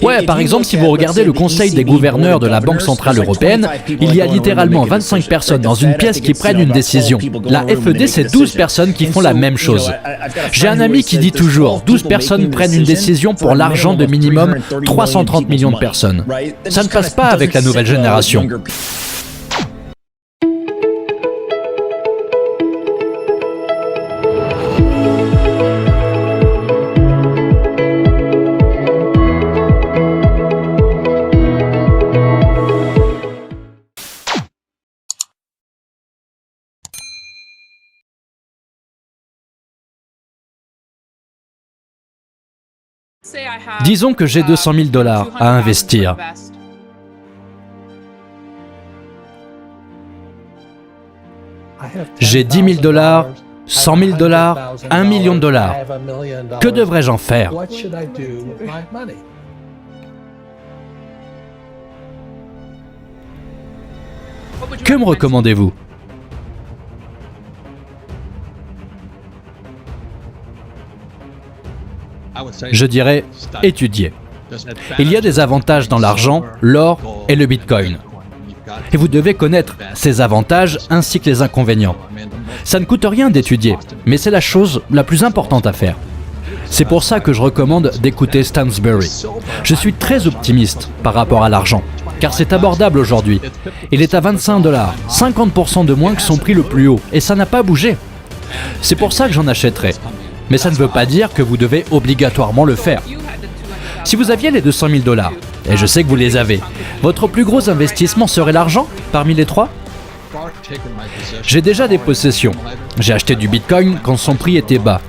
Ouais, par exemple, si vous regardez le conseil des gouverneurs de la Banque Centrale Européenne, il y a littéralement 25 personnes dans une pièce qui prennent une décision. La FED, c'est 12 personnes qui font la même chose. J'ai un ami qui dit toujours, 12 personnes prennent une décision pour l'argent de minimum 330 millions de personnes. Ça ne passe pas avec la nouvelle génération. Disons que j'ai 200 000 $ à investir. J'ai 10 000 $, 100 000 $, 1 million de dollars. Que devrais-je en faire? Que me recommandez-vous? Je dirais étudier. Il y a des avantages dans l'argent, l'or et le Bitcoin. Et vous devez connaître ces avantages ainsi que les inconvénients. Ça ne coûte rien d'étudier, mais c'est la chose la plus importante à faire. C'est pour ça que je recommande d'écouter Stansberry. Je suis très optimiste par rapport à l'argent, car c'est abordable aujourd'hui. Il est à 25 $, 50% de moins que son prix le plus haut, et ça n'a pas bougé. C'est pour ça que j'en achèterai. Mais ça ne veut pas dire que vous devez obligatoirement le faire. Si vous aviez les 200 000 $, et je sais que vous les avez, votre plus gros investissement serait l'argent parmi les trois? J'ai déjà des possessions. J'ai acheté du Bitcoin quand son prix était bas.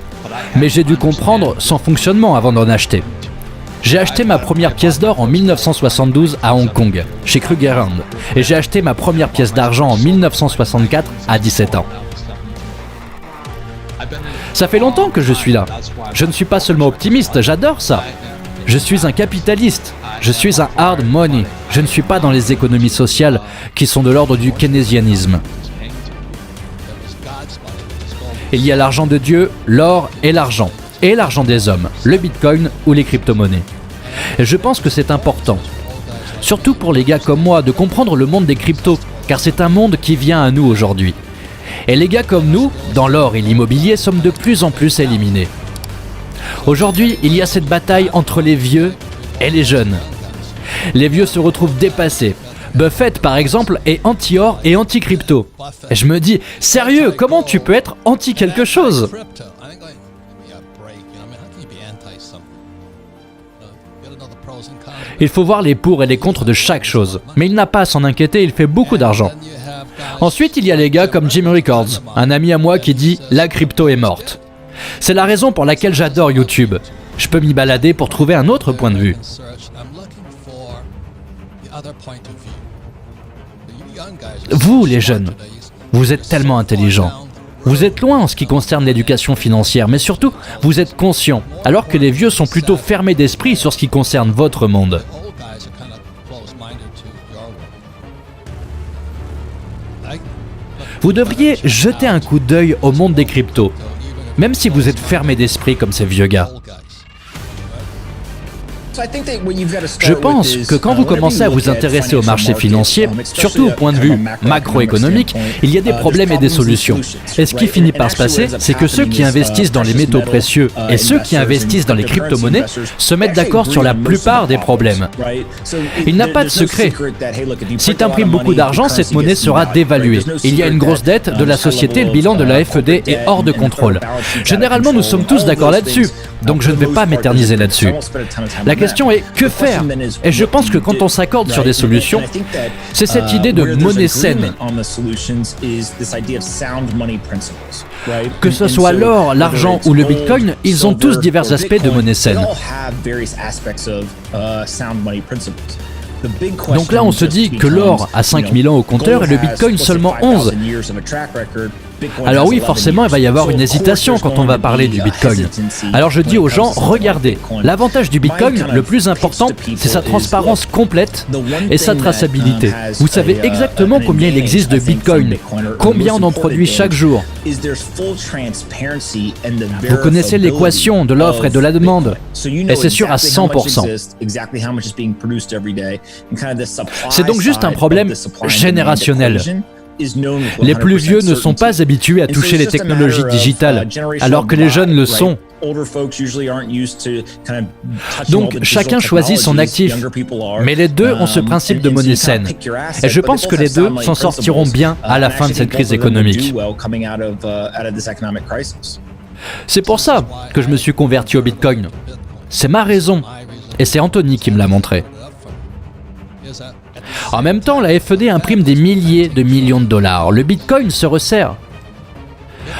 Mais j'ai dû comprendre son fonctionnement avant d'en acheter. J'ai acheté ma première pièce d'or en 1972 à Hong Kong, chez Kruger Rand. Et j'ai acheté ma première pièce d'argent en 1964 à 17 ans. Ça fait longtemps que je suis là. Je ne suis pas seulement optimiste, j'adore ça. Je suis un capitaliste. Je suis un hard money. Je ne suis pas dans les économies sociales qui sont de l'ordre du keynésianisme. Il y a l'argent de Dieu, l'or et l'argent des hommes, le Bitcoin ou les crypto-monnaies. Et je pense que c'est important, surtout pour les gars comme moi, de comprendre le monde des cryptos, car c'est un monde qui vient à nous aujourd'hui. Et les gars comme nous, dans l'or et l'immobilier, sommes de plus en plus éliminés. Aujourd'hui, il y a cette bataille entre les vieux et les jeunes. Les vieux se retrouvent dépassés. Buffett, par exemple, est anti-or et anti-crypto. Et je me dis, sérieux, comment tu peux être anti quelque chose? Il faut voir les pour et les contre de chaque chose. Mais il n'a pas à s'en inquiéter, il fait beaucoup d'argent. Ensuite, il y a les gars comme Jim Rickards, un ami à moi qui dit « la crypto est morte ». C'est la raison pour laquelle j'adore YouTube. Je peux m'y balader pour trouver un autre point de vue. Vous, les jeunes, vous êtes tellement intelligents. Vous êtes loin en ce qui concerne l'éducation financière, mais surtout, vous êtes conscients, alors que les vieux sont plutôt fermés d'esprit sur ce qui concerne votre monde. Vous devriez jeter un coup d'œil au monde des cryptos, même si vous êtes fermé d'esprit comme ces vieux gars. Je pense que quand vous commencez à vous intéresser au marché financier, surtout au point de vue macroéconomique, il y a des problèmes et des solutions. Et ce qui finit par se passer, c'est que ceux qui investissent dans les métaux précieux et ceux qui investissent dans les crypto-monnaies se mettent d'accord sur la plupart des problèmes. Il n'a pas de secret. Si tu imprimes beaucoup d'argent, cette monnaie sera dévaluée. Il y a une grosse dette de la société, le bilan de la FED est hors de contrôle. Généralement, nous sommes tous d'accord là-dessus, donc je ne vais pas m'éterniser là-dessus. La question est que faire? Et je pense que quand on s'accorde sur des solutions, c'est cette idée de monnaie saine. Que ce soit l'or, l'argent ou le Bitcoin, ils ont tous divers aspects de monnaie saine. Donc là, on se dit que l'or a 5000 ans au compteur et le Bitcoin seulement 11. Alors oui, forcément, il va y avoir une hésitation quand on va parler du Bitcoin. Alors je dis aux gens, regardez, l'avantage du Bitcoin, le plus important, c'est sa transparence complète et sa traçabilité. Vous savez exactement combien il existe de Bitcoin, combien on en produit chaque jour. Vous connaissez l'équation de l'offre et de la demande, et c'est sûr à 100%. C'est donc juste un problème générationnel. Les plus vieux ne sont pas habitués à toucher les technologies digitales, alors que les jeunes le sont. Donc chacun choisit son actif, mais les deux ont ce principe de monnaie saine. Et je pense que les deux s'en sortiront bien à la fin de cette crise économique. C'est pour ça que je me suis converti au Bitcoin. C'est ma raison, et c'est Anthony qui me l'a montré. En même temps, la FED imprime des milliers de millions de dollars. Le Bitcoin se resserre.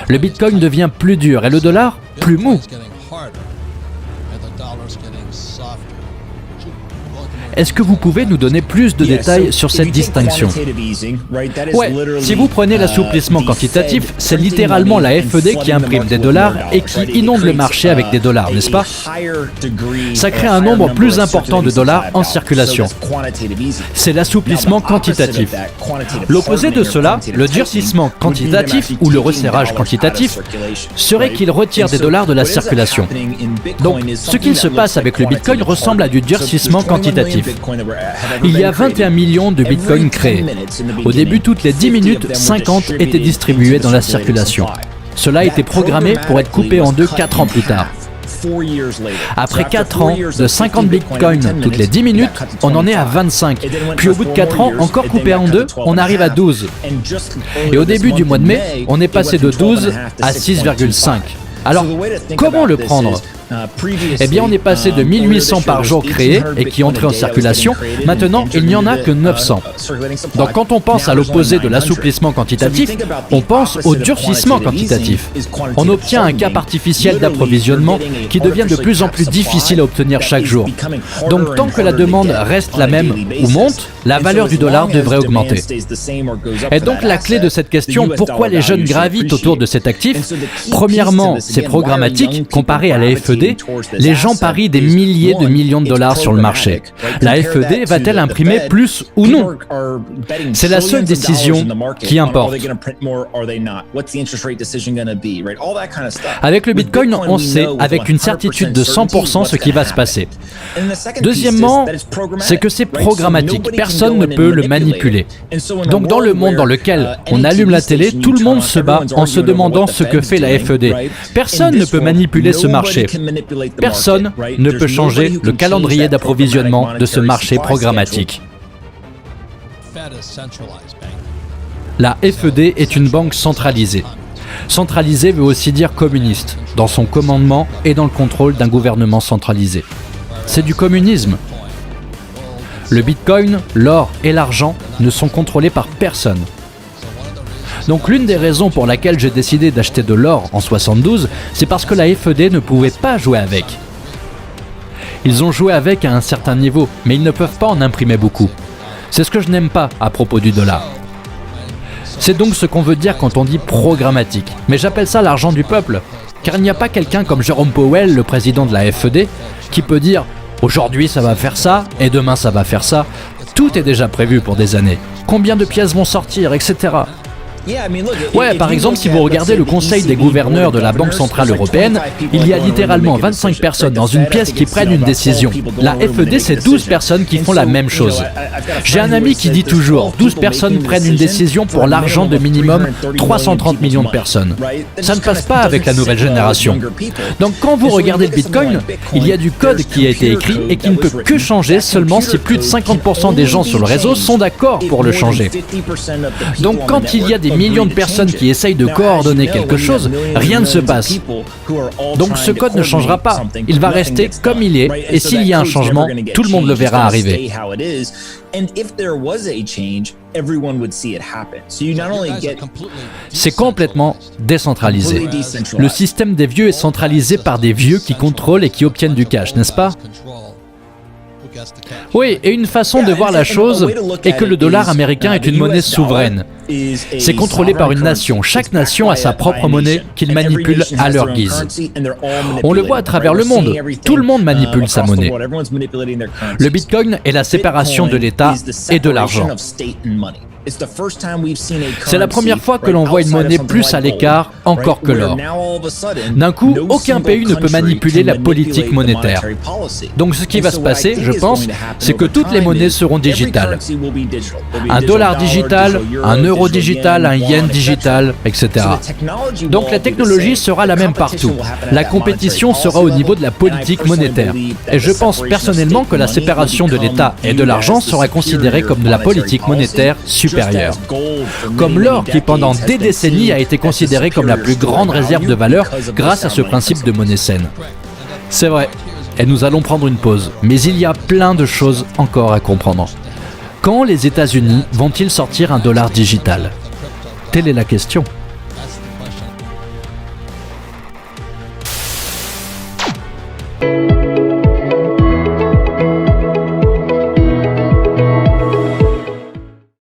Le Bitcoin devient plus dur et le dollar plus mou. Est-ce que vous pouvez nous donner plus de détails sur cette distinction? Ouais, si vous prenez l'assouplissement quantitatif, c'est littéralement la FED qui imprime des dollars et qui inonde le marché avec des dollars, n'est-ce pas? Ça crée un nombre plus important de dollars en circulation. C'est l'assouplissement quantitatif. L'opposé de cela, le durcissement quantitatif ou le resserrage quantitatif, serait qu'il retire des dollars de la circulation. Donc, ce qu'il se passe avec le Bitcoin ressemble à du durcissement quantitatif. Il y a 21 millions de bitcoins créés. Au début, toutes les 10 minutes, 50 étaient distribués dans la circulation. Cela a été programmé pour être coupé en deux 4 ans plus tard. Après 4 ans, de 50 bitcoins toutes les 10 minutes, on en est à 25. Puis au bout de 4 ans, encore coupé en deux, on arrive à 12. Et au début du mois de mai, on est passé de 12 à 6,5. Alors, comment le prendre? Eh bien, on est passé de 1800 par jour créés et qui entraient en circulation. Maintenant, il n'y en a que 900. Donc, quand on pense à l'opposé de l'assouplissement quantitatif, on pense au durcissement quantitatif. On obtient un cap artificiel d'approvisionnement qui devient de plus en plus difficile à obtenir chaque jour. Donc, tant que la demande reste la même ou monte, la valeur du dollar devrait augmenter. Et donc, la clé de cette question, pourquoi les jeunes gravitent autour de cet actif? Premièrement, c'est programmatique comparé à la FED. Les gens parient des milliers de millions de dollars sur le marché. La FED va-t-elle imprimer plus ou non? C'est la seule décision qui importe. Avec le Bitcoin, on sait avec une certitude de 100% ce qui va se passer. Deuxièmement, c'est que c'est programmatique. Personne ne peut le manipuler. Donc dans le monde dans lequel on allume la télé, tout le monde se bat en se demandant ce que fait la FED. Personne ne peut manipuler ce marché. Personne ne peut changer le calendrier d'approvisionnement de ce marché programmatique. La FED est une banque centralisée. Centralisée veut aussi dire communiste, dans son commandement et dans le contrôle d'un gouvernement centralisé. C'est du communisme. Le Bitcoin, l'or et l'argent ne sont contrôlés par personne. Donc l'une des raisons pour laquelle j'ai décidé d'acheter de l'or en 72, c'est parce que la FED ne pouvait pas jouer avec. Ils ont joué avec à un certain niveau, mais ils ne peuvent pas en imprimer beaucoup. C'est ce que je n'aime pas à propos du dollar. C'est donc ce qu'on veut dire quand on dit programmatique. Mais j'appelle ça l'argent du peuple, car il n'y a pas quelqu'un comme Jerome Powell, le président de la FED, qui peut dire « aujourd'hui ça va faire ça, et demain ça va faire ça ». Tout est déjà prévu pour des années. Combien de pièces vont sortir, etc. Ouais, par exemple, si vous regardez le conseil des gouverneurs de la Banque Centrale Européenne, il y a littéralement 25 personnes dans une pièce qui prennent une décision. La FED, c'est 12 personnes qui font la même chose. J'ai un ami qui dit toujours, 12 personnes prennent une décision pour l'argent de minimum 330 millions de personnes. Ça ne passe pas avec la nouvelle génération. Donc quand vous regardez le Bitcoin, il y a du code qui a été écrit et qui ne peut que changer seulement si plus de 50% des gens sur le réseau sont d'accord pour le changer. Donc quand il y a des millions de personnes qui essayent de coordonner quelque chose, rien ne se passe. Donc ce code ne changera pas. Il va rester comme il est, et s'il y a un changement, tout le monde le verra arriver. C'est complètement décentralisé. Le système des vieux est centralisé par des vieux qui contrôlent et qui obtiennent du cash, n'est-ce pas? Oui, et une façon de voir la chose est que le dollar américain est une monnaie souveraine. C'est contrôlé par une nation. Chaque nation a sa propre monnaie qu'il manipule à leur guise. On le voit à travers le monde. Tout le monde manipule sa monnaie. Le Bitcoin est la séparation de l'État et de l'argent. C'est la première fois que l'on voit une monnaie plus à l'écart encore que l'or. D'un coup, aucun pays ne peut manipuler la politique monétaire. Donc ce qui va se passer, je pense, c'est que toutes les monnaies seront digitales. Un dollar digital, un euro digital, un yen digital, etc. Donc la technologie sera la même partout. La compétition sera au niveau de la politique monétaire. Et je pense personnellement que la séparation de l'État et de l'argent sera considérée comme de la politique monétaire supérieure. Comme l'or qui pendant des décennies a été considéré comme la plus grande réserve de valeur grâce à ce principe de monnaie saine. C'est vrai, et nous allons prendre une pause, mais il y a plein de choses encore à comprendre. Quand les États-Unis vont-ils sortir un dollar digital ? Telle est la question.